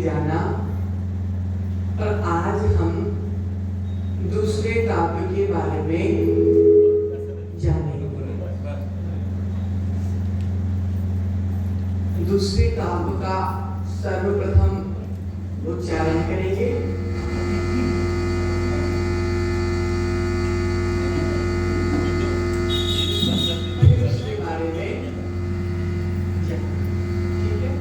जाना, और आज हम दूसरे काव्य के बारे में जानेंगे। दूसरे काव्य का सर्वप्रथम उच्चारण करेंगे। दूसरे बारे में ठीक है।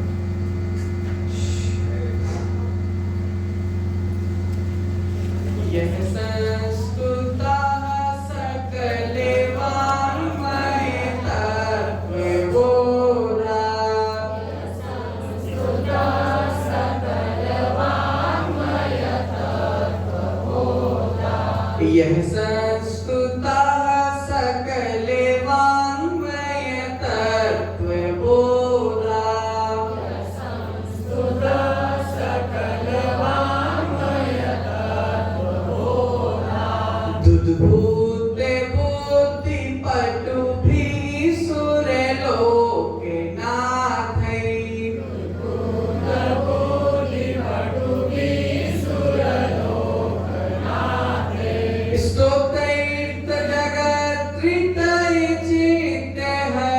यह संस्कृतः सकले वाङ्मय तत्त्वबोधा। यह संस्कृतः सकले वाङ्मय तत्त्वबोधा। दुद्भूते बुद्धि पटुभिः सुरलोके नाथै। स्तोत्रैर्त जगत्त्रितैः चित्तहरैरुदारैः।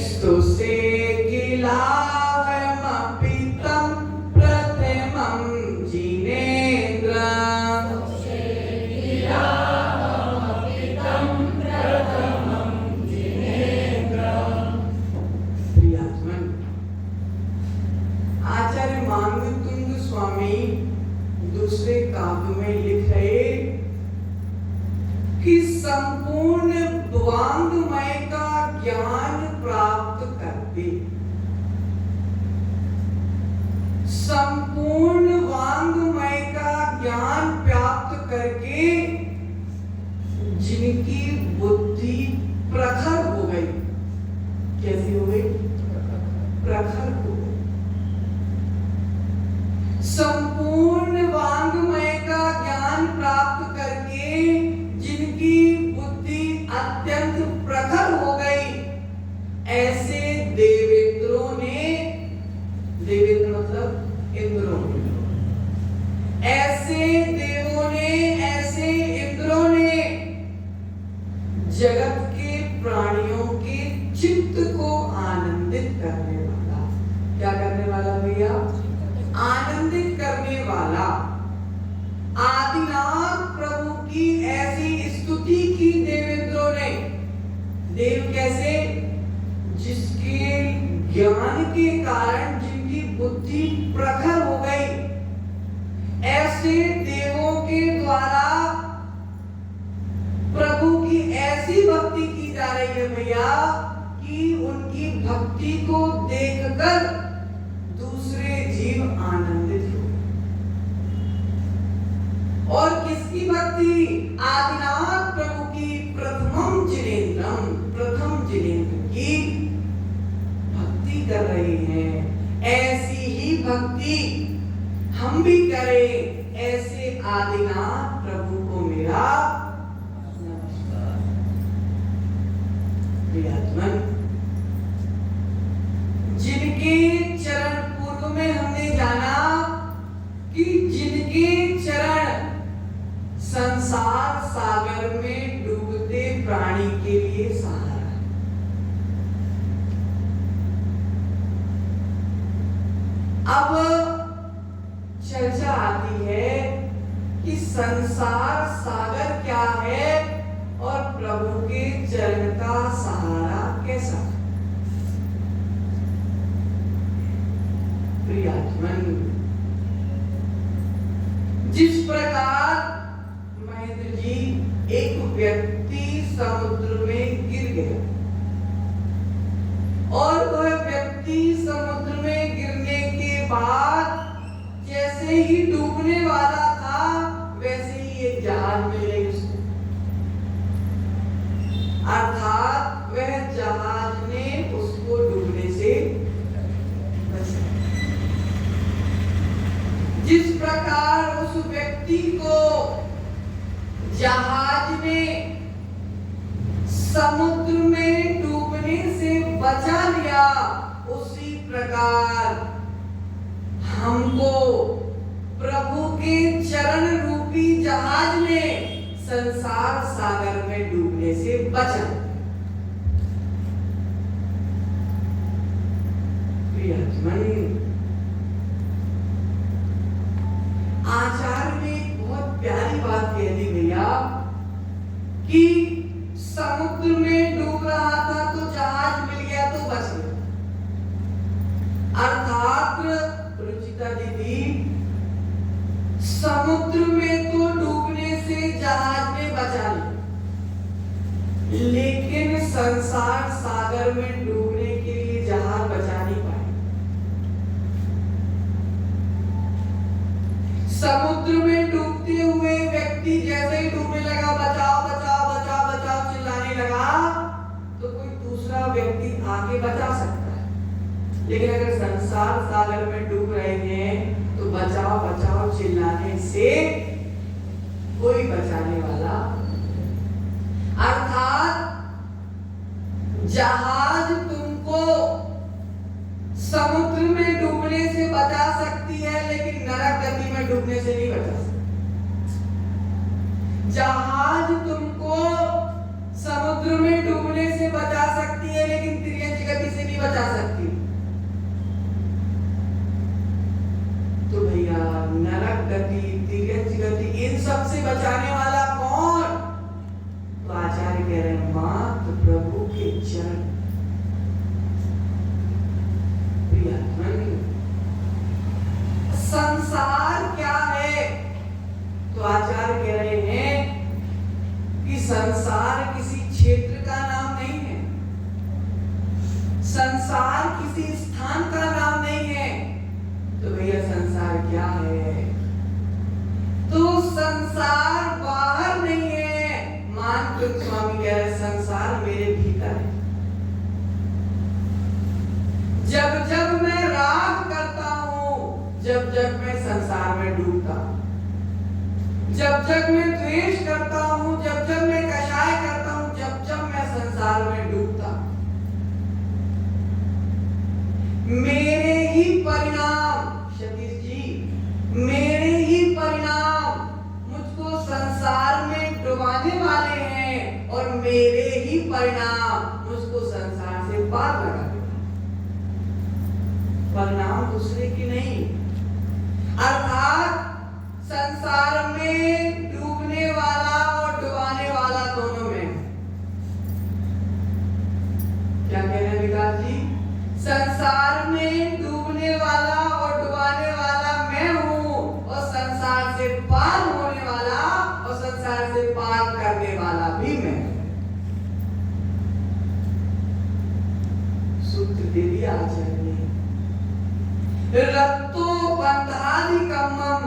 स्तुसे किलाहमपि तं प्रथमं जिनेन्द्रम्। प्रियात्मन, आचार्य मानवतुंग स्वामी दूसरे काव्य में लिख रहे कि संपूर्ण वाङ्मय का ज्ञान प्राप्त करते, संपूर्ण वाङ्मय का ज्ञान प्राप्त करके जिनकी बुद्धि प्रखर हो गई। कैसी हो गई? प्रखर हो गई। संपूर्ण वाङ्मय का ज्ञान प्राप्त करके जिनकी बुद्धि अत्यंत प्रखर हो गई, ऐसे देवेंद्रों ने, देवेंद्र मतलब इंद्रों, ऐसे देवों ने, ऐसे इंद्रों ने जगत के प्राणियों के चित्त को आनंदित करने वाला, क्या करने वाला भैया? आनंदित करने वाला आदिनाथ प्रभु की ऐसी स्तुति की देवेंद्रों ने। देव कैसे? जिसके ज्ञान के कारण जिनकी बुद्धि प्रखर हो गई, ऐसे देवों के द्वारा प्रभु की ऐसी भक्ति की जा रही है भैया कि उनकी भक्ति को देखकर दूसरे जीव आनंदित हो। और किसकी भक्ति? आदिनाथ प्रभु की प्रथम जिनेन्द्र की भक्ति कर रहे हैं। ऐसी ही भक्ति हम भी करें। ऐसे आदिनाथ प्रभु को मेरा नमस्कार। प्रियात्मन, जिनके चरण, पूर्व में हमने जाना कि जिनके चरण संसार सागर में डूबते प्राणी के लिए सहारा है। अब चर्चा आती है कि संसार सागर क्या है और प्रभु के चरण का सहारा कैसा? प्रियात्मन, जिस प्रकार महेंद्र जी एक व्यक्ति समुद्र में गिर गया और वह व्यक्ति समुद्र में गिरने के बाद जैसे ही डूबने वाला था, वैसे ही एक जहाज मिल गई उसको, अर्थात वह जहाज ने उसको डूबने से बचाया। जिस प्रकार उस व्यक्ति को जहाज में समुद्र में डूबने से बचा लिया, उसी प्रकार हमको प्रभु के चरण रूपी जहाज ने संसार सागर में डूबने से बचा। आचार्य ने एक बहुत प्यारी बात कह दी भैया कि समुद्र में डूब रहा था तो जहाज मिल गया तो बच गया। अर्थात रुचिता दीदी, समुद्र में तो डूबने से जहाज ने बचा लिया, लेकिन संसार सागर में डूबने के लिए जहाज बचा नहीं पाया। समुद्र में डूबते हुए व्यक्ति जैसे ही डूबने लगा, बचाओ बचाओ बचाओ बचाओ चिल्लाने लगा, तो कोई दूसरा व्यक्ति आके बचा सकता है। लेकिन अगर संसार सागर में डूब रहे हैं तो बचाओ बचाओ चिल्लाने से कोई बचाने वाला। अर्थात जहाज तुमको समुद्र में डूबने से बचा सकती है, लेकिन नरक गति में डूबने से नहीं बचा सकती। जहाज तुमको समुद्र में डूबने से बचा सकती है, लेकिन तिर्यंच गति से नहीं बचा सकती। तो भैया नरक गति, तिर्यंच गति, इन सब से बचाने वाला कौन? तो आचार्य कह रहे हैं मात्र प्रभु के चरण। संसार क्या है? तो आचार्य कह रहे हैं कि संसार किसी क्षेत्र का नाम नहीं है, संसार किसी स्थान का नाम नहीं है। तो भैया संसार क्या है? तो संसार बाहर नहीं है, मानकृत स्वामी कह रहे संसार मेरे भीतर है। जब जब मैं राग करता हूं, जब जब मैं संसार में डूबता हूं, जब जब मैं द्वेष करता हूं, जब जब मैं कषाय करता हूं, जब जब मैं संसार में डूबता हूं, मेरे ही परिणाम, सतीश जी, मेरे ही परिणाम मुझको संसार में डुबाने वाले हैं और मेरे ही परिणाम मुझको संसार से पार लगा देते। परिणाम दूसरे की नहीं। अर्थात संसार में डूबने वाला और डुबाने वाला दोनों में। क्या कह रहे हैं विकास जी? संसार में डूबने वाला और डुबाने वाला मैं हूं, और संसार से पार होने वाला और संसार से पार करने वाला भी मैं। सूत्र दे दिया आचार्य ने। रत्तो बंधाधिकमं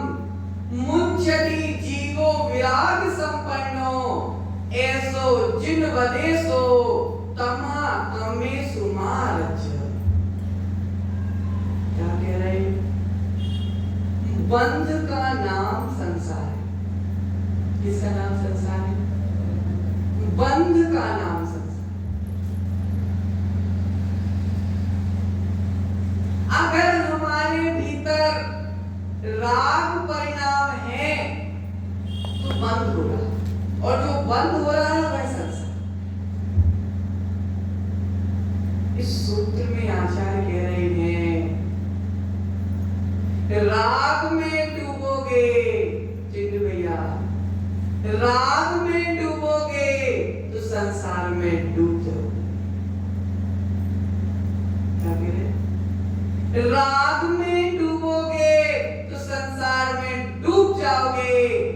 मुंचति जीवो विराग संपन्नो, ऐसो जिन वदेसो तमा तमेसु मारच। क्या कह रहे? बंध का नाम संसार है। किसका नाम संसार है? बंध का नाम संसार। अगर हमारे भीतर राग परिणाम है तो बंद होगा, और जो बंद हो रहा है वह संसार। इस सूत्र में आचार्य कह रहे हैं राग में डूबोगे, चिंतु भैया, राग में डूबोगे तो संसार में डूब जाओगे। क्या कह रहे? राग में डूबोगे तो संसार में डूब जाओगे,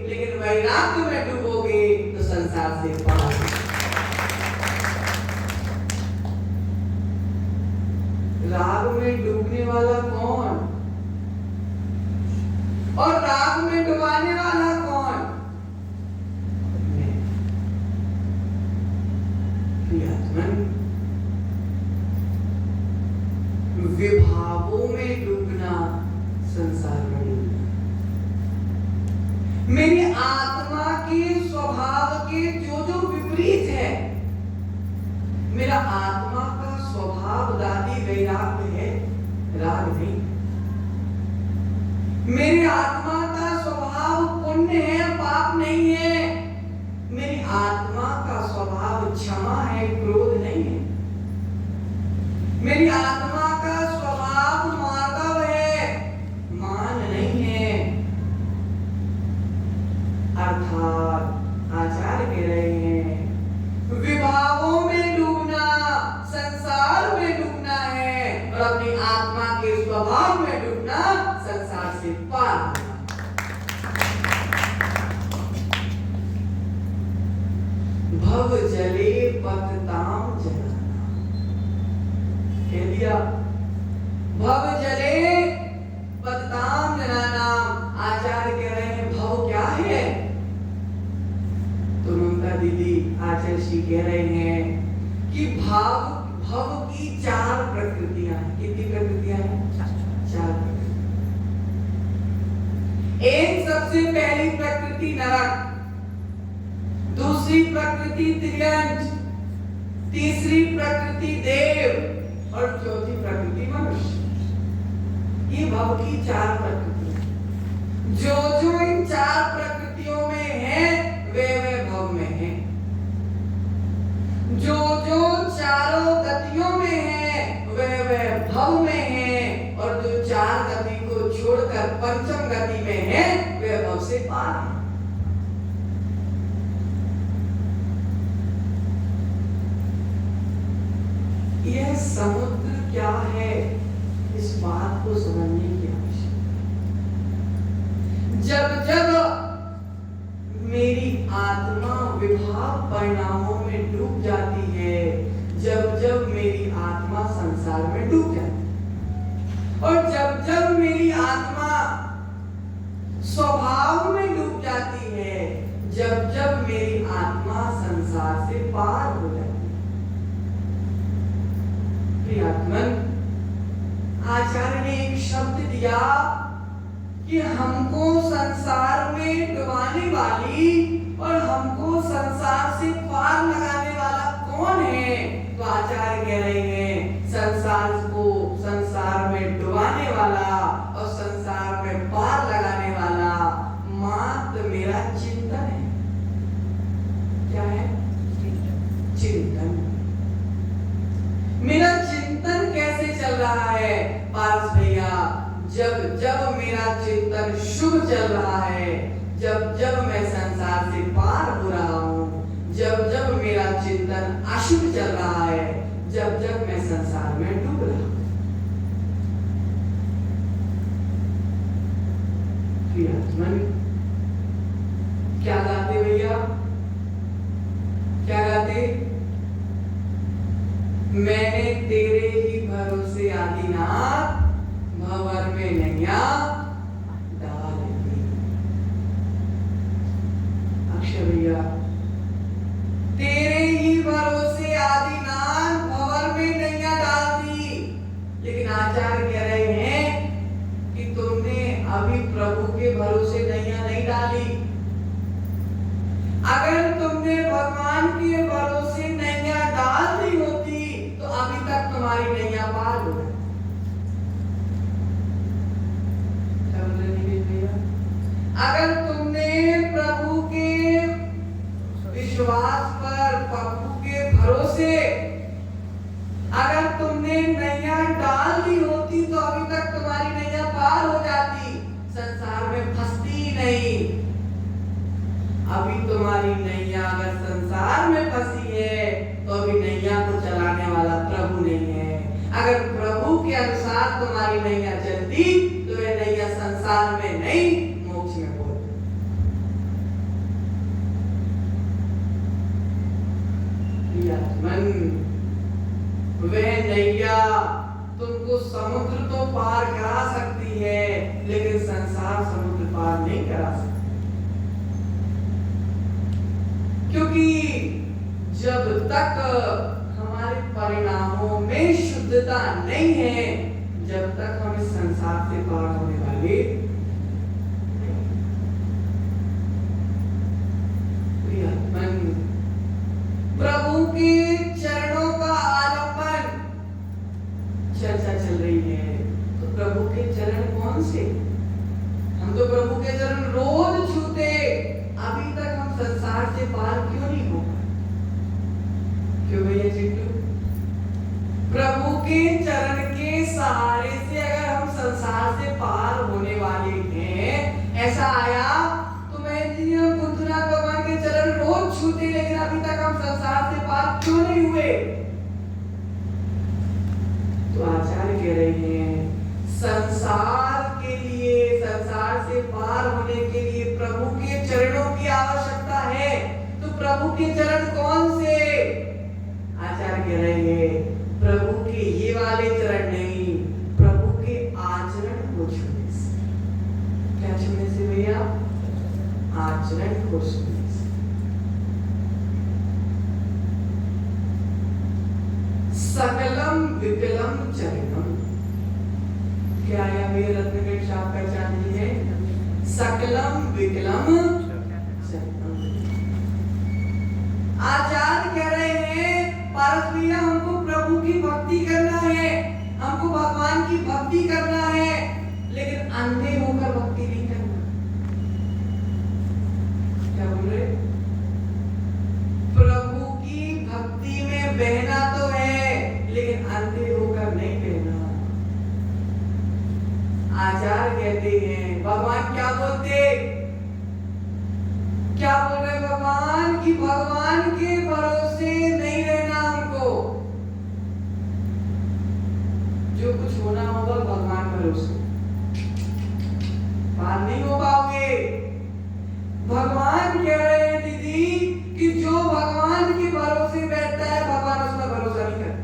लेकिन वैराग्य में डूबोगे तो संसार से पार। राग में डूबने वाला कौन और राग में डुबाने वाला कौन? विभावों में डूबना, संसार में डूबना। मेरी आत्मा के स्वभाव के जो जो विपरीत है आत्मा का स्वभाव दादी वैराग्य है, राग नहीं। मेरी आत्मा का स्वभाव पुण्य है, पाप नहीं है। मेरी आत्मा का स्वभाव क्षमा है, क्रोध नहीं है। मेरी आत्मा का स्वभाव माधव है, मान नहीं है। अर्थात आचार्य कह रहे हैं विभावों में डूबना, संसार में डूबना है, और अपनी आत्मा के स्वभाव में डूबना, संसार से पार होना। भव जले पतताम जलाना, कह दिया भव जले पतताम जलाना। आचार्य कह रहे हैं भव क्या है? तो ममता दीदी आचार्य श्री कह रहे हैं कि भव की 4 प्रकृतियां हैं। कितनी प्रकृतियां हैं? 4 प्रकृति। एक सबसे पहली प्रकृति नरक, दूसरी प्रकृति त्रियंज, तीसरी प्रकृति देव और चौथी प्रकृति मनुष्य। ये भव की 4 प्रकृतियां। जो इन 4 प्रकृतियों में है वे भव में है। जो चारों गतियों में है वे भव में है, और जो 4 गति को छोड़कर पंचम गति में है वे भव से पार है। यह समुद्र क्या है, इस बात को समझने की आवश्यकता। जब जब मेरी आत्मा विभाव परिणामों में डूब जाती है, जब जब मेरी आत्मा संसार में डूब जाती है, और जब जब मेरी आत्मा स्वभाव में डूब जाती है, जब जब मेरी आत्मा संसार से पार हो जाती है। प्रियात्मन, आचार्य ने एक शब्द दिया कि हमको संसार में डुबाने वाली और हमको संसार से पार लगाने वाला कौन है? तो आचार्य कह रहे हैं संसार में डुबाने वाला और संसार में पार लगाने वाला मात्र मेरा चिंतन है। क्या है? चिंतन। मेरा चिंतन कैसे चल रहा है पारस भैया? जब जब मेरा चिंतन शुभ चल रहा है, जब जब मैं संसार से पार हो रहा हूँ, जब जब मेरा चिंतन अशुभ चल रहा है, जब जब मैं संसार में डूब रहा हूँ। प्रियात्मन, क्या गाते भैया? क्या गाते? मैंने तेरे ही भरोसे आदिनाथ भंवर में नैया डाल दी। अक्षय भैया, तेरे ही भरोसे आदिनाथ भंवर में नैया डाल दी। लेकिन आचार्य कह रहे हैं कि तुमने अभी प्रभु के भरोसे नैया नहीं डाली। अगर तुमने भगवान के भरोसे नैया डाल दी होती तो अभी तक तुम्हारी नैया पार हो जाती। अगर तुमने प्रभु के विश्वास पर, प्रभु के भरोसे अगर तुमने नैया डाल दी होती तो अभी तक तुम्हारी नैया पार हो जाती, संसार में फंसती नहीं। अभी तुम्हारी नैया अगर संसार में फंसी है तो अभी नैया को चलाने वाला प्रभु नहीं है। अगर प्रभु के अनुसार तुम्हारी नैया चलती तो यह नैया संसार में नहीं, मोक्ष में बोलती। वह नैया तुमको समुद्र तो पार करा सकती है, लेकिन संसार समुद्र पार नहीं करा सकती। क्योंकि जब तक हमारे परिणामों में शुद्धता नहीं है, जब तक हम इस संसार से पार होने वाले प्रभु के चरणों का चर्चा चल रही है, तो प्रभु के चरण कौन से? हम तो प्रभु के चरण रोज छूते, अभी तक हम संसार से पार क्यों नहीं हो पाए? क्यों भैया चिट्टू? प्रभु के चरण के सहारे से अगर हम संसार से पार होने वाले हैं, ऐसा आया तो मैं बुद्धनाथ भगवान के चरण रोज छूते, लेकिन अभी तक हम संसार से पार क्यों नहीं हुए? तो आचार्य कह रहे हैं, संसार के लिए, संसार से पार होने के लिए प्रभु के चरणों की आवश्यकता है। तो प्रभु के चरण कौन से? आचार्य कह रहे हैं, प्रभु के ये वाले चरण नहीं, प्रभु के आचरण को छूने से। क्या छूने से भैया? आचरण को छूने से। सकलम विकलम चरणम, क्या आया भैया? रत्नगढ़ साहब पहचान ली है, सकलम विकलम चरणम। आचार्य कह रहे हैं, पारस भैया हमको प्रभु की भक्ति करना है, हमको भगवान की भक्ति करना है, लेकिन अंधे होकर भक्ति नहीं करना। क्या बोल रहे? प्रभु की भक्ति में बहना तो है, लेकिन अंधे होकर नहीं बहना। आचार्य कहते हैं, भगवान क्या बोलते? क्या बोल रहे भगवान? कि भगवान के भरोसे नहीं रहना हमको, जो कुछ होना होगा भगवान भरोसे, पार नहीं हो पाओगे। भगवान कह रहे हैं दीदी कि जो भगवान के भरोसे बैठता है, भगवान उसका भरोसा नहीं करता।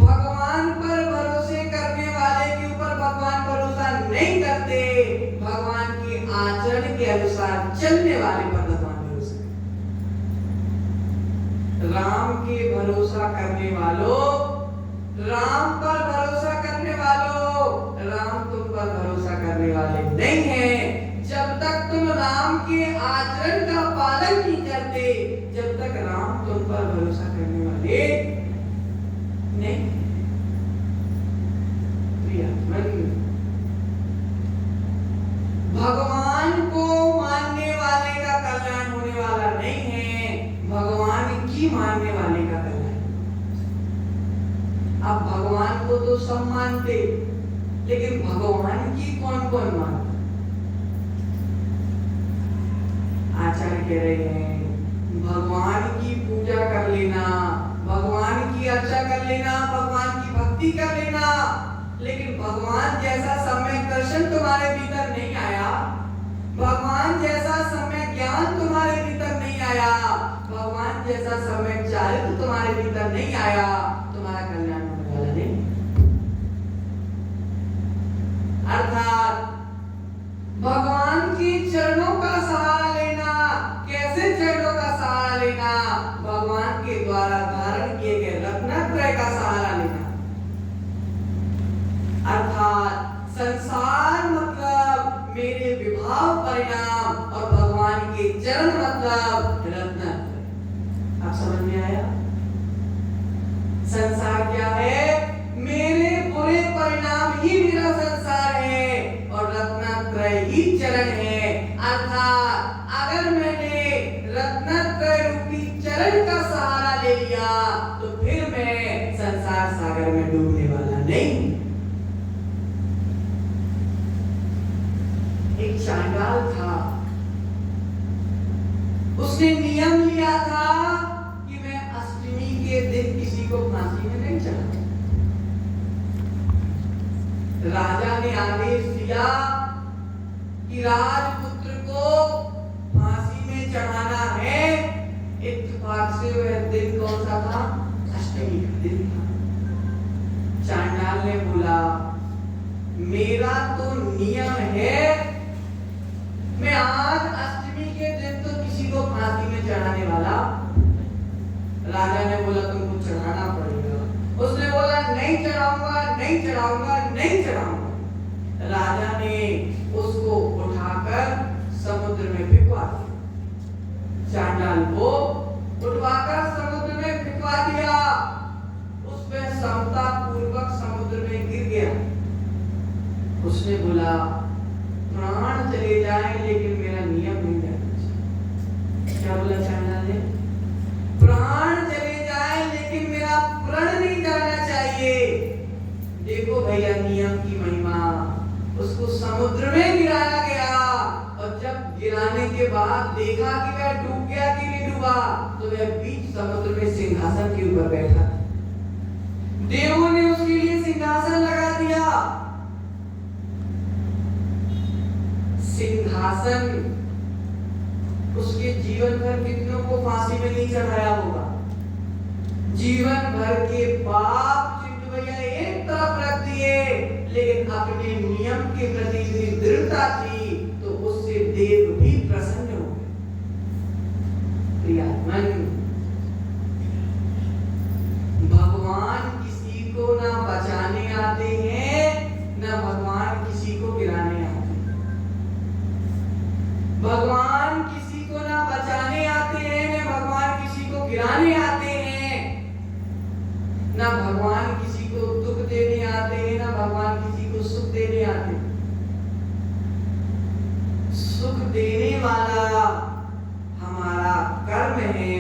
भगवान पर भरोसे करने वाले के ऊपर भगवान भरोसा नहीं करते, भगवान के आचरण के अनुसार चलने वाले पर भगवान भरोसा। राम के भरोसा करने वालों, राम पर भरोसा करने वालों, राम तुम पर भरोसा करने वाले नहीं हैं। जब तक तुम राम के आचरण का पालन नहीं करते, जब तक राम तुम पर भरोसा करने वाले नहीं। भगवान को मानने वाले का कल्याण होने वाला नहीं है, भगवान की मानने वाले का कल्याण। अब भगवान को तो सब मानते, लेकिन भगवान की कौन कौन मानता? आचार्य कह रहे हैं, भगवान की पूजा कर लेना, भगवान की अर्चा कर लेना, भगवान की भक्ति कर लेना, लेकिन भगवान जैसा सम्यक दर्शन तुम्हारे भीतर नहीं आया, भगवान जैसा सम्यक ज्ञान तुम्हारे भीतर नहीं आया, भगवान जैसा सम्यक चारित्र तुम्हारे भीतर नहीं आया, तुम्हारा कल्याण होने वाला नहीं। अर्थात भगवान के चरणों का सहारा लेना। कैसे चरणों का सहारा लेना? भगवान के द्वारा धारण किए गए रत्नत्रय का सहारा लेना। अर्थात संसार मतलब मेरे विभाव परिणाम, और भगवान के चरण मतलब रत्नत्रय। आप समझ में आया? संसार क्या है? मेरे बुरे परिणाम ही मेरा संसार है, और रत्नत्रय ही चरण है। अर्थात अगर मैंने रत्नत्रय रूपी चरण का सहारा ले लिया, तो फिर मैं संसार सागर में डूबने वाला नहीं। एक चांडाल था, उसने नियम लिया था कि मैं अष्टमी के दिन किसी को फांसी में नहीं चढ़ाऊंगा। राजा ने आदेश दिया कि राजपुत्र को फांसी में चढ़ाना है। इत्तेफाक से वह दिन कौन सा था? अष्टमी का दिन था। चांडाल ने बोला, मेरा तो नियम है, मैं आज अष्टमी के दिन तो किसी को फांसी में चढ़ाने वाला। राजा ने बोला तुमको चढ़ाना पड़ेगा। उसने बोला नहीं चढ़ाऊंगा, नहीं चढ़ाऊंगा, नहीं चढ़ाऊंगा। राजा ने उसको उठाकर समुद्र में फेंकवा दिया। चांडाल को उठवाकर समुद्र में फेंकवा दिया। वह समता पूर्वक समुद्र में गिर गया। उसने बोला प्राण चले जाए लेकिन मेरा नियम नहीं जाना चाहिए। क्या बोला चाइना ने? प्राण चले जाए लेकिन मेरा प्रण नहीं जाना चाहिए। देखो भैया नियम की महिमा। उसको समुद्र में गिराया गया और जब गिराने के बाद देखा कि वह डूब गया कि नहीं डूबा, तो वह बीच समुद्र में सिंहासन के ऊपर बैठा। देवों ने उसके लिए सिंहासन लगा दिया। सिंहासन उसके जीवन भर कितनों को फांसी में नहीं चढ़ाया होगा। जीवन भर के पाप भैया एक तरफ रख दिए, लेकिन अपने नियम के प्रति इतनी दृढ़ता थी तो उससे देव भी प्रसन्न हो गए। प्रियात्मन, भगवान किसी को ना बचाने आते हैं, ना भगवान किसी को गिराने आते हैं। भगवान किसी को ना बचाने आते हैं, ना भगवान किसी को गिराने आते हैं, ना भगवान किसी को दुख देने आते हैं, ना भगवान किसी को सुख देने आते हैं। सुख देने वाला हमारा कर्म है,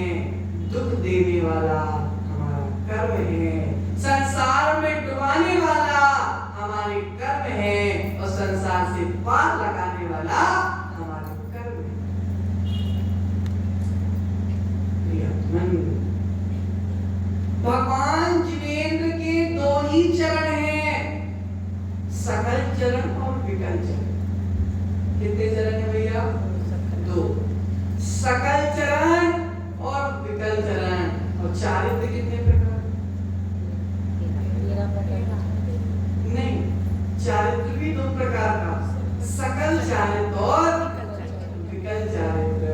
दुख देने वाला हमारा कर्म है। संसार में डुबाने वाला हमारे कर्म है और संसार से पार लगाने वाला हमारा कर्म है। भगवान जिनेंद्र के दो ही चरण हैं, सकल चरण और विकल चरण। कितने चरण है भैया? दो। सकल चरण और विकल चरण। और चारित्र कितने प्रकार? नहीं, चारित्र भी दो प्रकार का, सकल चारित्र और विकल चारित्र।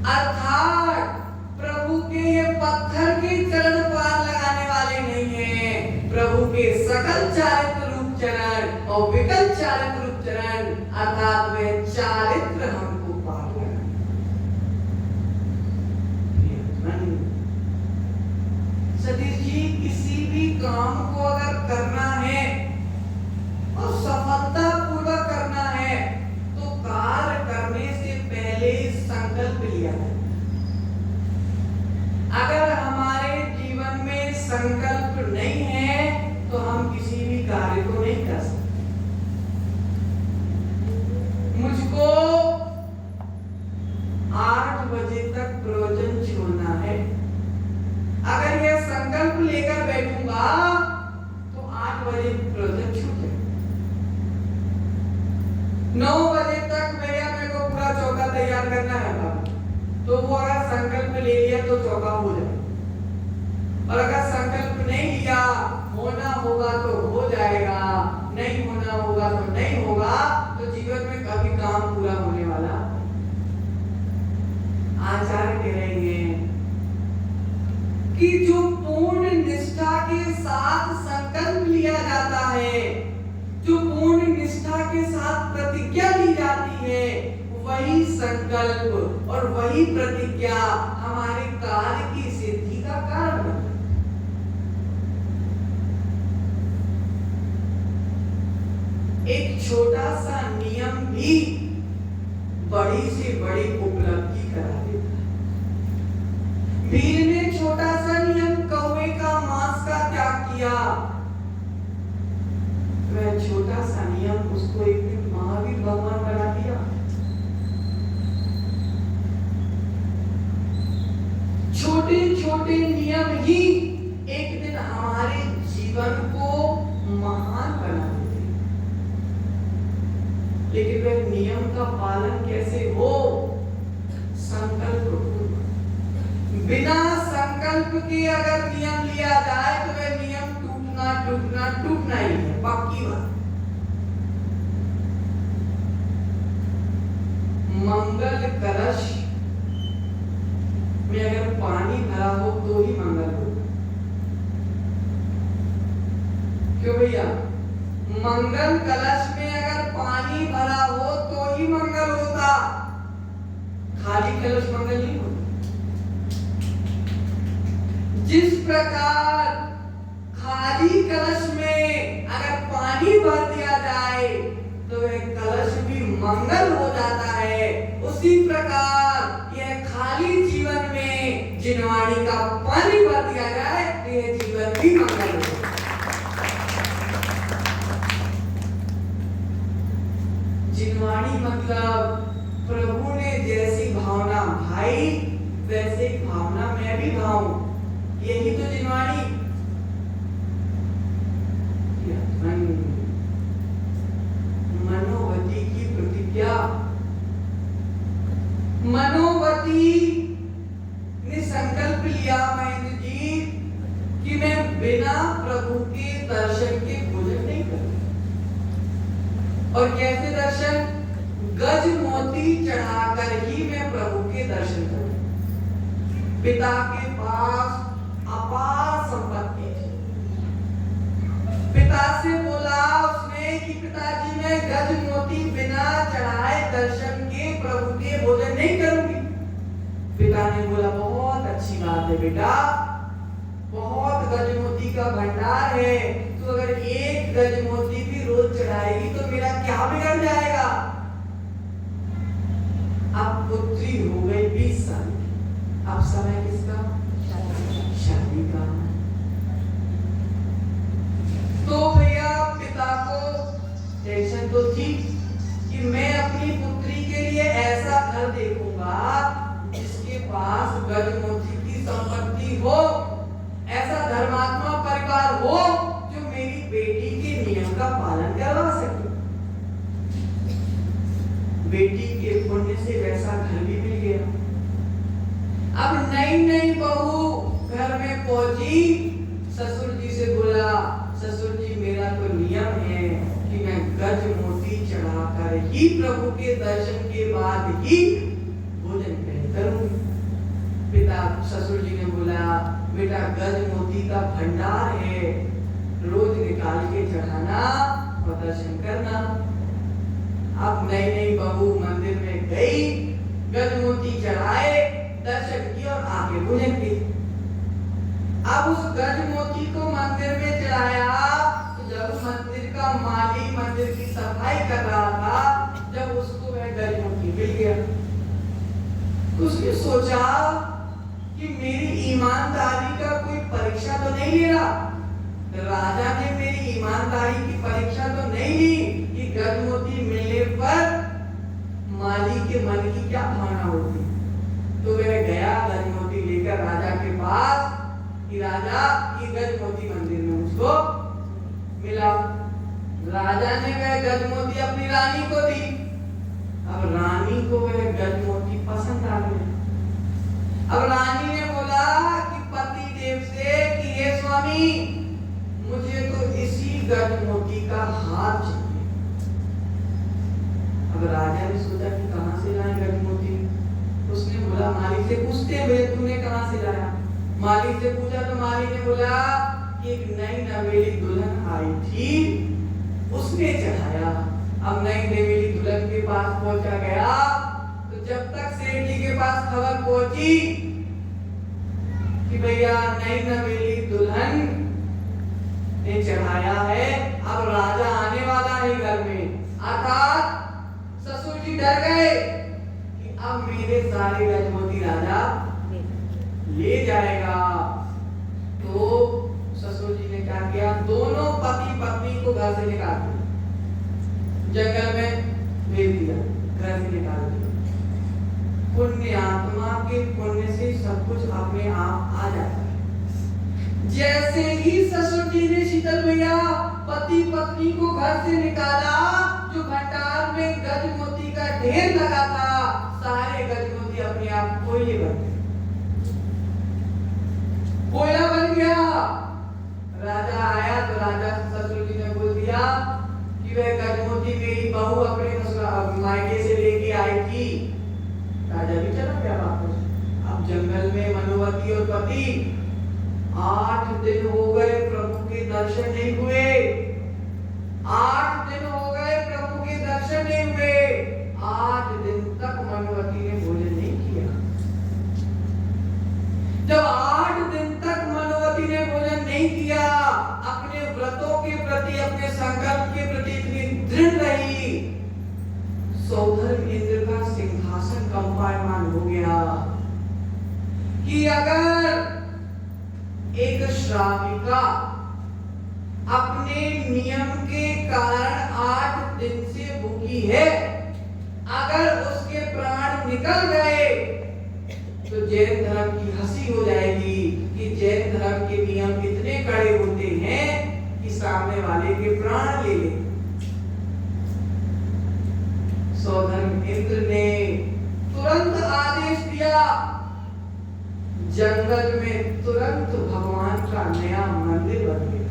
अर्थात प्रभु के ये पत्थर के चरण पार लगाने वाले नहीं हैं। प्रभु के सकल चारित्र रूप चरण और विकल चारित्र रूप चरण, अर्थात वे चारित्र हमको पार लगाने। सतीश जी, किसी भी काम को अगर करना है और सफलता पूर्वक करना है तो कार्य करने से पहले संकल्प लिया है। अगर हमारे जीवन में संकल्प नहीं है तो हम किसी भी कार्य को नहीं कर सकते। मुझको 8 बजे तक प्रवचन छोड़ना है। अगर यह संकल्प लेकर बैठूंगा तो 8 बजे प्रवचन छूट जाए। 9 बजे तक भैया मेरे को पूरा चौका तैयार करना है, तो वो अगर संकल्प ले लिया तो चौका हो जाए। और अगर संकल्प नहीं लिया, होना होगा तो हो जाएगा, नहीं होना होगा तो नहीं होगा, तो जीवन में कभी काम पूरा होने वाला। आचार्य कह रहे हैं कि जो पूर्ण निष्ठा के साथ संकल्प लिया जाता है, जो पूर्ण निष्ठा के साथ प्रतिज्ञा ली जाती है, वही संकल्प और वही प्रतिज्ञा हमारे कार्य की सिद्धि का कारण बनता है। एक छोटा सा नियम भी बड़ी से बड़ी उपलब्धि करा देता है। वीर ने छोटा सा नियम कौवे का मांस का त्याग किया। वह छोटा सा नियम उसको एक दिन महावीर भगवान बना दिया। छोटे छोटे नियम ही एक दिन हमारे जीवन को महान बना देते। लेकिन वह नियम का पालन कैसे हो? संकल्प पूर्वक। बिना संकल्प के अगर नियम लिया जाए तो वह नियम टूटना ही है, पक्की बात। मंगल कलश में अगर पानी भरा हो तो ही मंगल होगा। क्यों भैया? मंगल कलश में अगर पानी भरा हो तो ही मंगल होता, खाली कलश मंगल नहीं होता। जिस प्रकार खाली कलश में अगर पानी भर दिया जाए तो वह कलश भी मंगल हो जाता है। उसी प्रकार यह खाली जीवन में जिनवाणी का पानी भर दिया जाए तो यह जीवन भी मंगल हो। जिनवाणी मतलब प्रभु ने जैसी भावना भाई वैसे ही भावना मैं भी भाऊं, यही तो जिनवाणी। मनोवती की प्रतिज्ञा, मनोवती ने संकल्प लिया महेंद्र जी कि मैं बिना प्रभु के दर्शन के भोजन नहीं करूंगा। और कैसे दर्शन? गज मोती चढ़ाकर ही मैं प्रभु के दर्शन करूंगा। पिता के पास अपार संपत्ति है। पिता से बोला उसने कि पिताजी मैं गज मोती बिना चढ़ाए दर्शन के प्रभु के भोजन नहीं करूंगी। पिता ने बोला बहुत अच्छी बात है बेटा, बहुत गज मोती का भंडार है, तो अगर एक गज मोती भी रोज चढ़ाएगी तो मेरा क्या बिगड़ जाएगा। अब पुत्री हो गई 20 साल की, अब समय किसका? शादी का। तो भैया पिता को टेंशन तो थी कि मैं अपनी पुत्री के लिए ऐसा घर देखूंगा जिसके पास गज मोती की संपत्ति हो, ऐसा धर्मात्मा परिवार हो जो मेरी बेटी के नियम का पालन करवा सके। बेटी के पुण्य से वैसा घर भी मिल गया। अब नई नई बहू घर में पहुंची, ससुर जी से बोला ससुर जी मेरा तो नियम है कि मैं गज मोती चढ़ाकर ही प्रभु के दर्शन के बाद ही भोजन करूंगी। पिता ससुर जी ने बोला बेटा गज मोती का भंडार है, रोज निकाल के चढ़ाना और दर्शन करना। अब नई नई बहू मंदिर में गई, गज मोती चढ़ाए, दर्शन किए और आगे भोजन की। अब उस गज मोती को मंदिर में चढ़ाया तो जब मंदिर का माली मंदिर की सफाई कर रहा था, जब उसको वह गज मोती मिल गया तो उसने सोचा कि मेरी ईमानदारी का कोई परीक्षा तो नहीं ले रहा। राजा ने मेरी ईमानदारी की परीक्षा तो नहीं ली कि गज मोती मिलने पर माली के मन की क्या भावना होती। तो वह गया गज मोती लेकर राजा के पास कि राजा ये गज मोती मंदिर में मुझको मिला। राजा ने वह गज मोती अपनी रानी को दी। अब रानी को वह गज मोती पसंद आ गया। अब रानी ने बोला कि पति देव से कि हे स्वामी मुझे तो इसी गज मोती का हार चाहिए। अब राजा ने सोचा कि कहां से लाए गज मोती। उसने बोला माली से पूछते हुए तूने कहां से लाया। माली से पूछा तो माली ने बोला कि एक नई नवेली दुल्हन आई थी उसने चढ़ाया। अब नई नवेली दुल्हन के पास पहुंचा गया तो जब तक सेठ जी के पास खबर पहुंची कि भैया नई नवेली दुल्हन ने चढ़ाया है, अब राजा आने वाला है घर में, अर्थात ससुर जी डर गए कि अब मेरे सारे गज मोती राजा ले जाएगा। तो ससुर जी ने क्या किया, दोनों पति पत्नी को घर से निकाल दिया, जंगल में भेज दिया, घर से निकाल दिया। पुण्य आत्मा के पुण्य से सब कुछ अपने आप आ जाता है। जैसे ही ससुर जी ने शीतल भैया पति पत्नी को घर से निकाला, जो भंडार में गज मोती का ढेर लगा था, सारे गज मोती अपने आप कोयले बन गए, कोयला बन गया। राजा आया तो राजा ससुर जी ने बोल दिया कि वह गज मोती मेरी बहू अपने मायके से लेके आई थी। राजा भी चला गया वापस। अब जंगल में मनोवती और पति 8 दिन हो गए प्रभु के दर्शन नहीं हुए। 8 दिन हो गए प्रभु के दर्शन नहीं हुए। 8 दिन तक मनोवती ने भोजन नहीं किया। जब 8 दिन तक मनोवती ने भोजन नहीं किया, अपने संकल्प के प्रति इतनी दृढ़ रही, सौधर्म इंद्र का सिंहासन कंपायमान हो गया कि अगर एक श्राविका अपने नियम के कारण 8 दिन से भूखी है, अगर उसके प्राण निकल गए तो जैन धर्म की हंसी हो जाएगी कि जैन धर्म के नियम इतने कड़े होते हैं कि सामने वाले के प्राण ले ले। सौधर्म इंद्र ने तुरंत आदेश दिया, जंगल में तुरंत भगवान का नया मंदिर बन गया।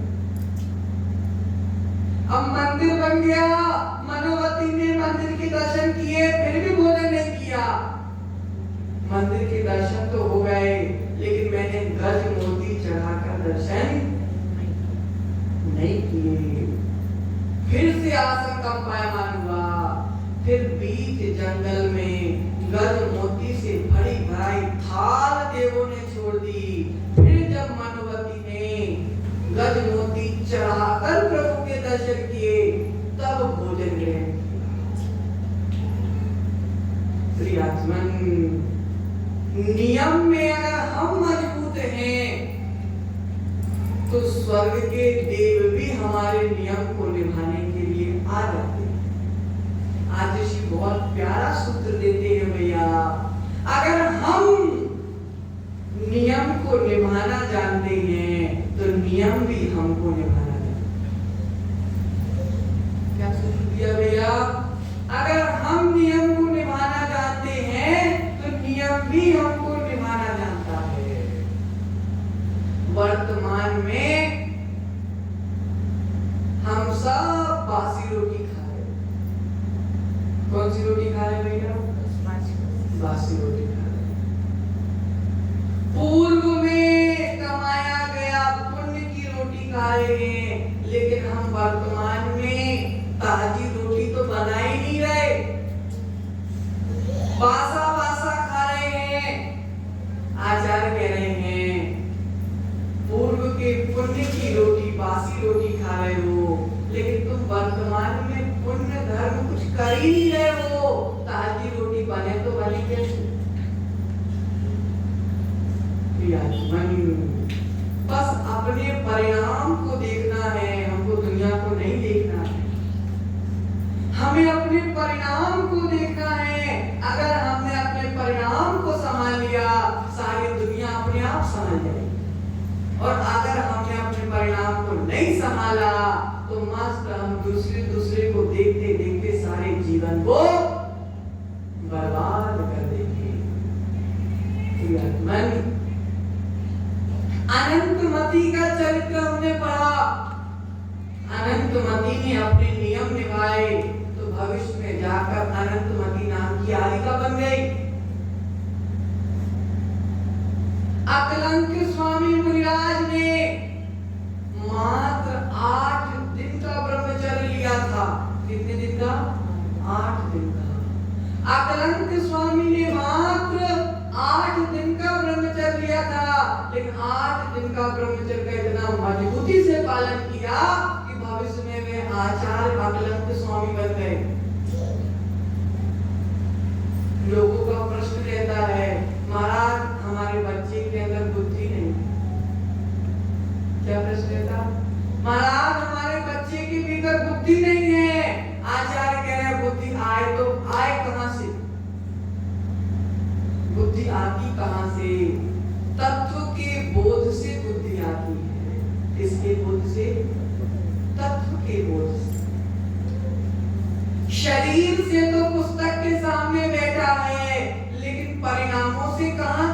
अब मंदिर बन गया, मनोवती ने मंदिर के दर्शन किए, फिर भी भोजन नहीं किया। मंदिर के दर्शन तो हो गए, लेकिन मैंने गज मोती चढ़ाकर दर्शन नहीं किए। फिर से आसन कंपायमान हुआ, फिर बीच जंगल में गज मोती से भरी भराई थाल देवों ने छोड़ दी। फिर जब मनोवती ने गज मोती चढ़ाकर प्रभु के दर्शन किए, तब भोजन ग्रहण किया। नियम में अगर हम मजबूत हैं तो स्वर्ग के देव भी हमारे नियम को निभाने के लिए आ जाते हैं। आज ऋषि बहुत प्यारा सूत्र देते हैं भैया, अगर हम नियम को निभाना जानते हैं तो नियम भी हमको निभाना जानते हैं। क्या सूत्र दिया भैया? अगर हम नियम को निभाना जानते हैं तो नियम भी हमको निभाना जानता है। वर्तमान में हम सब बासी रोटी खा रहे हैं। कौन सी रोटी खा रहे हैं भैया? बासी रोटी खा रहे हैं। पूर्व में कमाया गया पुण्य की रोटी खा रहे हैं, लेकिन हम वर्तमान में ताजी रोटी तो बना ही नहीं रहे, बासा बासा खा रहे हैं। आचार्य कह रहे हैं पूर्व के पुण्य की रोटी, बासी रोटी खा रहे हो, लेकिन तुम वर्तमान में पुण्य धर्म कुछ कर ही नहीं रहे हो। ताजी रोटी बने तो बने कैसे? बस अपने परिणाम को देखना है, हमको दुनिया को नहीं देखना है। हमें अपने परिणाम को देखना है। अगर हमने अपने परिणाम को संभाल लिया, सारी दुनिया अपने आप संभल जाएगी। और अगर हमने अपने परिणाम को नहीं संभाला तो मस्त हम दूसरे को देखते देखते सारे जीवन को बर्बाद कर देंगे। अनंतमती का चरित्र हमने पढ़ा। अनंतमती ने अपने नियम निभाए तो भविष्य में जाकर अनंतमती नाम की आलिका बन गई। अकलंक स्वामी मुनिराज ने मात्र 8 दिन का ब्रह्मचर्य लिया था। कितने दिन का? 8 दिन का। अकलंक स्वामी ने मात्र 8 दिन का ब्रह्मचर्य लिया था, लेकिन 8 दिन का ब्रह्मचर्य का इतना मजबूती से पालन किया कि भविष्य में वे आचार्य अकलंक स्वामी बन गए। लोगों का प्रश्न रहता है, महाराज हमारे बच्चे के अंदर बुद्धि नहीं। क्या प्रश्न रहता? महाराज हमारे बच्चे के भीतर बुद्धि नहीं है। आचार्य कह रहे बुद्धि आए तो आए कहां से? बुद्धि आती कहां से? तत्व के बोध से बुद्धि आती है। किसके बोध से? तत्व के बोध से। शरीर से तो पुस्तक के सामने बैठा है, लेकिन परिणामों से कहां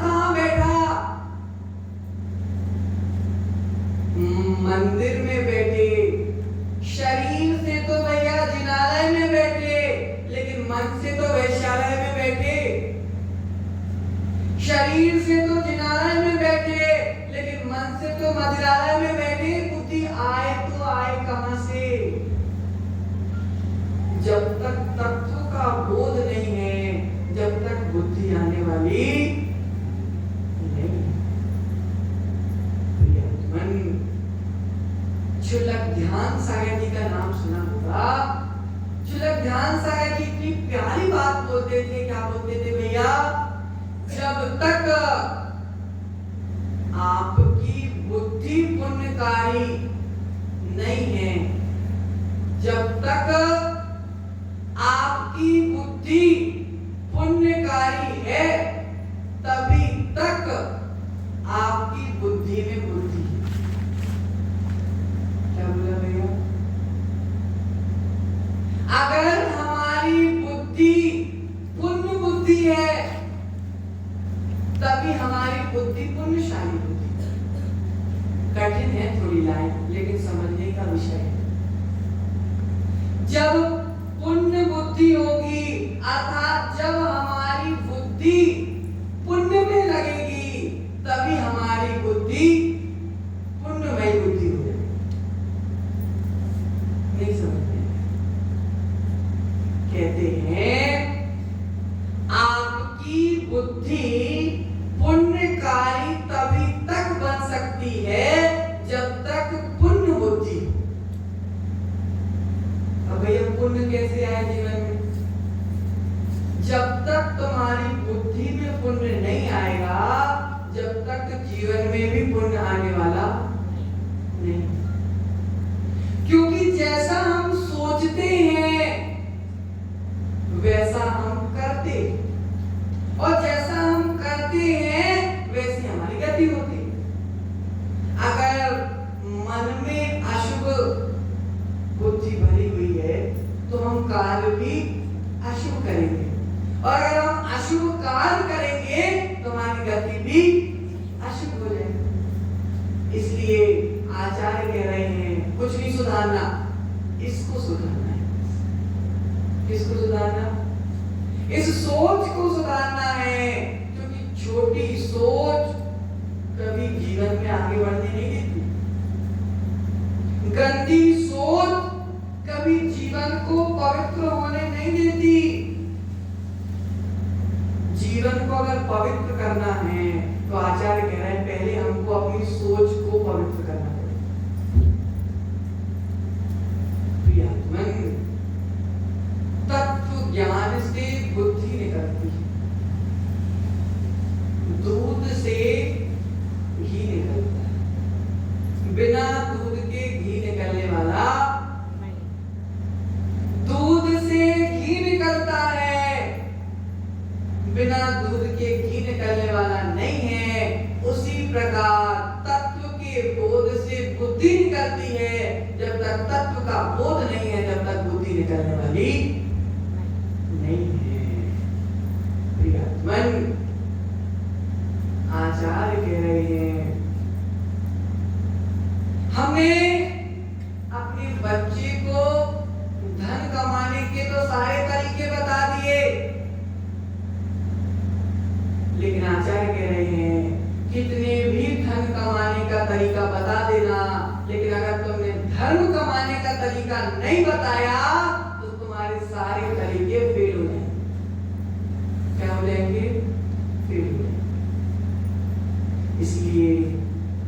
शुल्लक ध्यान सागर जी का नाम सुना होगा। शुल्लक ध्यान सागर जी इतनी प्यारी बात बोलते थे, क्या बोलते थे भैया? जब तक आपकी बुद्धि पुण्यकारी नहीं है, जब तक आपकी बुद्धि पुण्यकारी है, तभी तक आपकी बुद्धि में बुद्धि है। क्या बोला भैया? अगर हमारी बुद्धि पुण्य बुद्धि है, तभी हमारी बुद्धि पुण्यशाली बुद्धि। कठिन है थोड़ी लाइन, लेकिन समझने का विषय है। जब पुण्य बुद्धि होगी, अर्थात जब हमारी बुद्धि पुण्य में लगेगी, तभी हमारी बुद्धि पुण्यमयी बुद्धि हो जाएगी। नहीं समझते? कहते हैं आपकी बुद्धि पुण्यकारी तभी तक बन सकती है जब तक पुण्य बुद्धि। अब भैया पुण्य कैसे आए जीवन में? जब तक तुम्हारी बुद्धि में पुण्य नहीं आएगा, जब तक जीवन में भी पुण्य आने वाला नहीं। क्योंकि जैसा हम सोचते हैं वैसा हम करते, और जैसा हम करते हैं वैसी हमारी गति होती है। अगर मन में अशुभ बुद्धि भरी हुई है तो हम कार्य भी अशुभ करेंगे, और अगर हम अशुभ कार्य करेंगे तो हमारी गति भी अशुभ हो जाएगी। इसलिए आचार्य कह रहे हैं कुछ नहीं सुधारना, इसको सुधारना है। किसको सुधारना? इस सोच को सुधारना है, क्योंकि छोटी सोच कभी जीवन में आगे बढ़ने नहीं देती। गंदी सोच कभी जीवन को पवित्र होने नहीं देती। जीवन को अगर पवित्र करना है तो आचार्य कह रहे हैं पहले हमको अपनी सोच को पवित्र करना पड़ेगा। प्रियतम, तत्व ज्ञान से बुद्धि निकलती है, दूध से घी निकलता है। बिना दूध के घी निकलने वाला, दूध से घी निकलता है, बिना दूध के घी निकलने वाला नहीं है। उसी प्रकार तत्व के बोध से बुद्धि निकलती है। जब तक तत्व का बोध नहीं है, जब तक बुद्धि निकलने वाली नहीं है। प्रियतम, आचार्य कह रहे हैं हमने अपने बच्चे को धन कमाने के तो सारे तरीके बता दिए, लेकिन आचार्य कह रहे हैं कितने भी धन कमाने का तरीका बता देना, लेकिन अगर तुमने धर्म कमाने का तरीका नहीं बताया तो तुम्हारे सारे तरीके फेल हो जाएंगे। क्या हो जाएंगे? फेल हो जाएंगे। इसलिए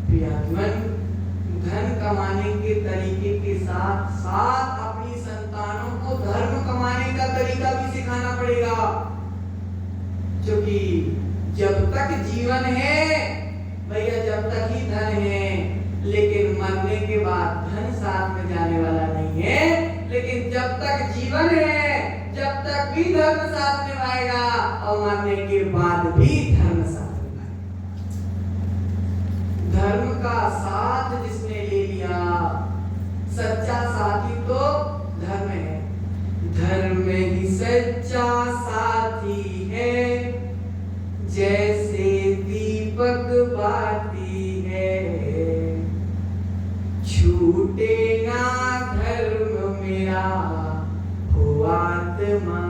प्रियतम, धन कमाने के तरीके के साथ साथ अपनी संतानों को धर्म कमाने का तरीका भी सिखाना पड़ेगा, क्योंकि जब तक जीवन है भैया, जब तक ही धन है, लेकिन मरने के बाद धन साथ में जाने वाला नहीं है। लेकिन जब तक जीवन है, जब तक भी धर्म साथ निभाएगा, और मरने के बाद भी धर्म साथ निभाएगा। धर्म का साथ जिसने ले लिया, सच्चा साथी तो धर्म है। धर्म ही सच्चा साथी है, जैसे दीपक बाती है। छूटे ना धर्म मेरा हो आत्मा।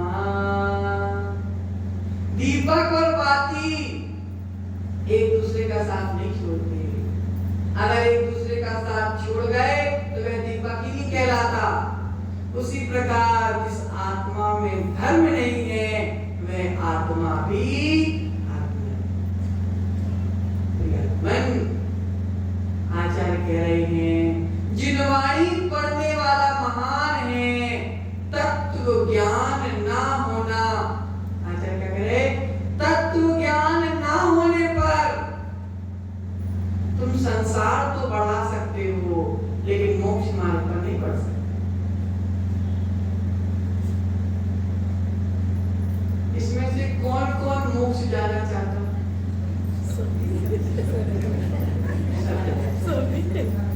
दीपक और बाती एक दूसरे का साथ नहीं छोड़ते। अगर एक दूसरे का साथ छोड़ गए तो वह दीपक ही नहीं कहलाता। उसी प्रकार जिस आत्मा में धर्म नहीं है, वह आत्मा भी आचार्य कह रहे हैं जिनवाणी संसार तो बढ़ा सकते हो, लेकिन मोक्ष मार्ग पर नहीं बढ़ सकते। इसमें से कौन कौन मोक्ष जाना चाहता?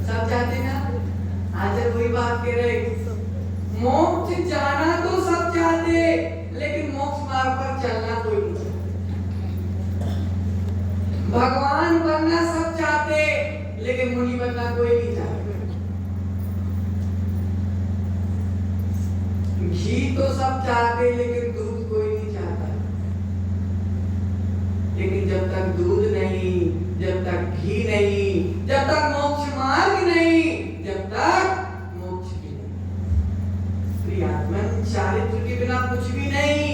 सब चाहते ना? आज वही बात कह रहे, मोक्ष जाना तो सब चाहते, लेकिन मोक्ष मार्ग पर चलना कोई नहीं चाहता। भगवान बनना सब चाहते, लेकिन मुनि बनना कोई नहीं चाहता। घी तो सब चाहते, लेकिन दूध कोई नहीं चाहता। लेकिन जब तक दूध नहीं, जब तक घी नहीं, जब तक मोक्ष मार्ग नहीं, जब तक मोक्ष भी नहीं। प्रियात्मन चारित्र के बिना कुछ भी नहीं।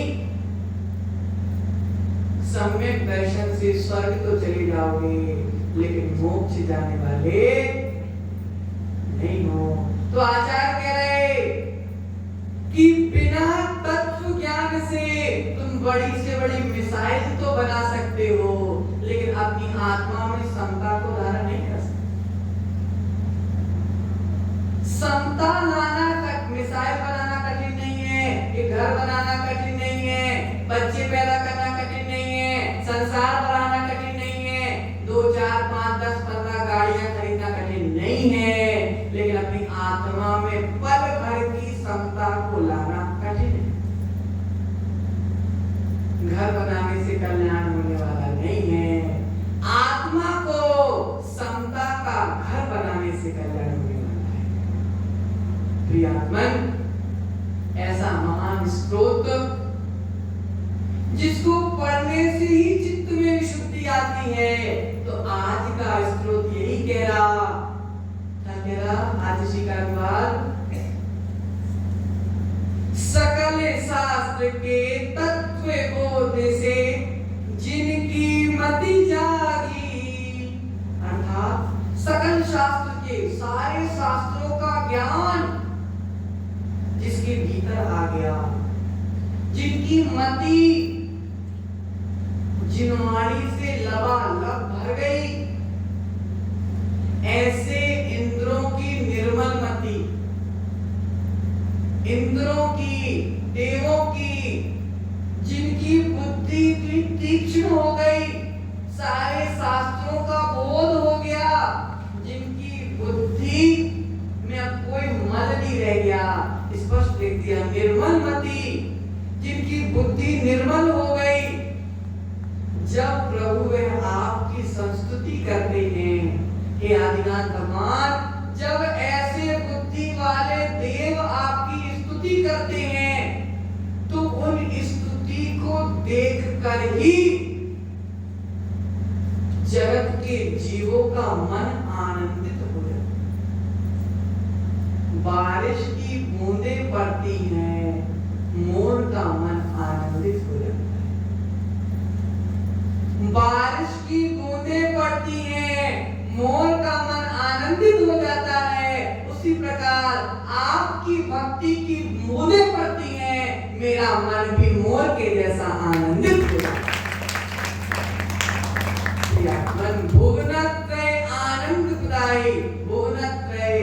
सम्यक दर्शन से स्वर्ग तो चले जाओगे, लेकिन मोक्ष जाने वाले नहीं हो। तो आचार्य कह रहे कि बिना तत्व ज्ञान से तुम बड़ी से बड़ी मिसाइल तो बना सकते हो, लेकिन अपनी आत्मा में समता को धारण नहीं कर सकते। समता लाना, मिसाइल बनाना कठिन नहीं है, एक घर बनाना कठिन नहीं है, बच्चे पैदा करना कठिन नहीं है, संसार बढ़ाना कठिन नहीं है, 2, 4, 5, 10, 15 गाड़ियां खरीदना कठिन नहीं है, लेकिन अपनी आत्मा में पल भर की समता को लाना कठिन है। घर बनाने से कल्याण होने वाला नहीं है, आत्मा को समता का घर बनाने से कल्याण होने वाला है। प्रियात्मन, ऐसा महान स्रोत जिसको पढ़ने से ही चित्त में विशुद्धि आती है, तो आज का स्रोत यही कह रहा, क्या कह रहा? आज जी का अनुवाद, सकल शास्त्र के तत्व बोध से जिनकी मति जागी, अर्थात सकल शास्त्र के, सारे शास्त्रों का ज्ञान जिसके भीतर आ गया, जिनकी मति जिनवाणी से लबालब भर गई, ऐसे इंद्रों की निर्मल मति, इंद्रों की, देवों की, जिनकी बुद्धि तीक्ष्ण हो गई, सारे शास्त्रों का बोध हो गया, जिनकी बुद्धि में अब कोई मल नहीं रह गया, स्पष्ट लिख दिया, निर्मल मति, जिनकी बुद्धि निर्मल हो गई, जब प्रभु वह आपकी संस्तुति करते हैं, हे आदिनाथ भगवान, जब ऐसे बुद्धि वाले देव आपकी स्तुति करते हैं, तो उन स्तुति को देखकर ही जगत के जीवों का मन आनंदित हो जाता है। बारिश की बूंदें पड़ती हैं, मोर का मन आनंदित हो जाता है। बारिश की बूंदें पड़ती हैं, मोर का मन आनंदित हो जाता है। उसी प्रकार आपकी भक्ति की बूंदें पड़ती हैं, मेरा मन भी मोर के जैसा आनंदित हो जाता है। मन भुवनत्रय आनंद प्रदायी, भुवनत्रय,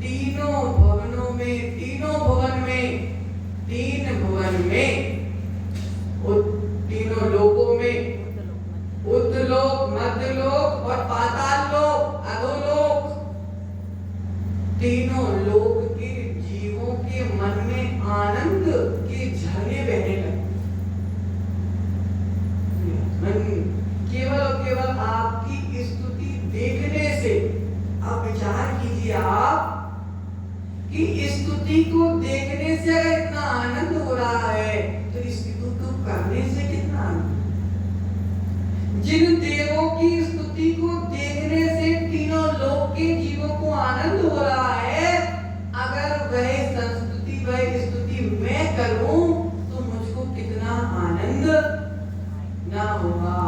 तीनों भवनों में, तीनों भुवन में, 3 भुवन में, तीनों लोकों में, उद्लोक, मध्यलोक और पाताल लोक, अधोलोक, तीनों लोक के जीवों के मन में आनंद के झरने बहने लगते। केवल और केवल आपकी स्तुति देखने से, अब विचार कीजिए आप कि स्तुति को देखने से अगर इतना आनंद हो रहा है, तो स्तुति को करने से कितना आनंद। जिन देवों की स्तुति को देखने से तीनों लोक के जीवों को आनंद हो रहा है, अगर वह संस्तुति, वह स्तुति मैं करूं, तो मुझको कितना आनंद ना होगा।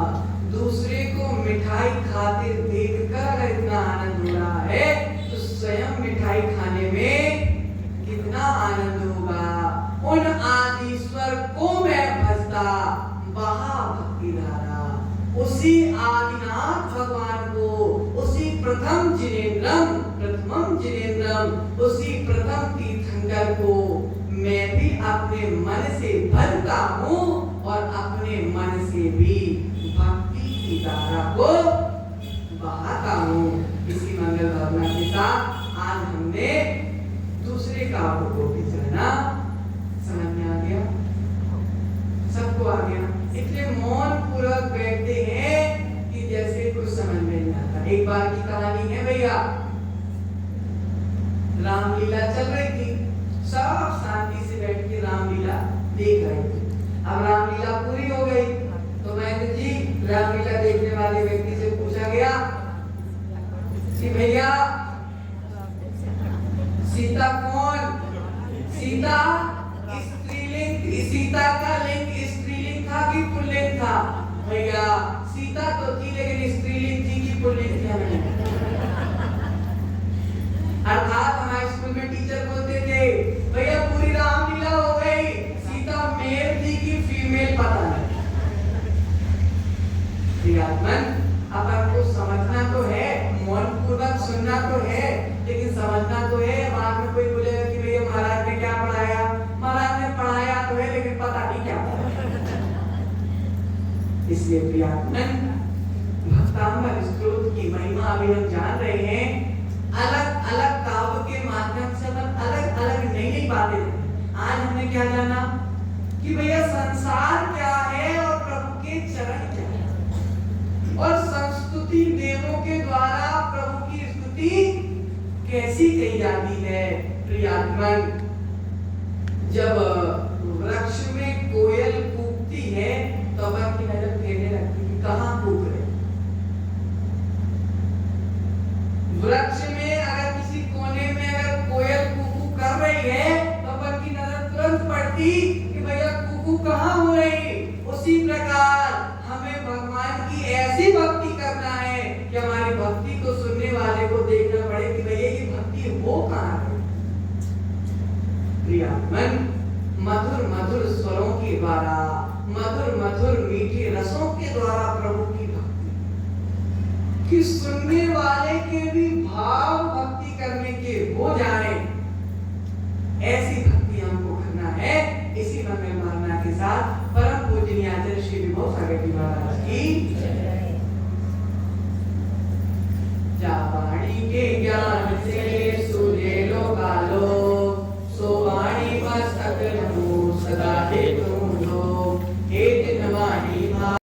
दूसरे को मिठाई खाते देखकर अगर इतना आनंद हो रहा है, तो स्वयं मिठाई खाने में कितना आनंद होगा। उन आदिश्वर को मैं भजता, बहा भक्ति धारा, उसी आदिनाथ भगवान को, उसी प्रथम प्रथमम जिनेन्द्रम, उसी प्रथम तीर्थंकर को मैं भी अपने मन से भरता हूँ और अपने मन से भी भक्ति की धारा को बहाता हूँ। इसी मंगल भावना के साथ आज हमने दूसरे काव्य को भी जाना। समझ में आ गया? सबको आ गया? इसलिए मौन पूर्वक बैठते हैं कि जैसे कुछ समझ में नहीं आता। एक बार की कहानी है भैया, रामलीला चल रही थी, सब शांति से बैठ के रामलीला देख रहे थे। अब रामलीला पूरी हो गई तो महेंद्र जी, रामलीला देखने वाले व्यक्ति से पूछा गया कि भैया सीता कौन? सीता स्त्रीलिंग, सीता का लिंग स्त्रीलिंग था कि पुल्लिंग था? भैया सीता तो थी लेकिन स्त्रीलिंग थी कि पुल्लिंग थी? अर्थात हमारे स्कूल में टीचर बोलते थे भैया पूरी रामलीला हो गई, सीता मेल थी कि फीमेल पता नहीं। अपन को समझना तो है, मौन पूर्वक सुनना तो है, लेकिन समझना तो है। बाद में कोई बोलेगा कि भैया महाराज ने क्या पढ़ाया? महाराज ने पढ़ाया तो है लेकिन पता नहीं क्या पढ़ाया। इसलिए प्रियात्मन, भक्तांबर स्तोत्र की महिमा अभी हम जान रहे हैं। अलग अलग काव्य के माध्यम से हम अलग अलग नई नई बातें। आज हमने क्या जाना कि भैया संसार क्या है और प्रभु के चरण क्या है, और संस्तुति देवों के द्वारा प्रभु की स्तुति कैसी कही जाती है। प्रियात्मन, जब वृक्ष में कोयल कूकती है तो अपन की नजर फेरने लगती है कहाँ कूक रहे। वृक्ष में अगर किसी कोने में अगर कोयल कुकू कर रही है तो अपन की नजर तुरंत पड़ती कि भैया कुकू कहाँ हो रही। उसी प्रकार हमें भगवान की ऐसी भक्ति करना है कि हमारी भक्ति को सुनने वाले को देखना पड़े कि भैया ये भक्ति हो कहाँ है। प्रियात्मन, मधुर मधुर स्वरों के द्वारा, मधुर मधुर मीठे रसों के द्वारा प्रभु की कि सुनने वाले के भी भाव भक्ति करने के हो जाए, ऐसी भक्ति हमको करना है। इसी मंगल भावना के साथ परम पूजनीय आचार्य श्री विभव सागर जी महाराज की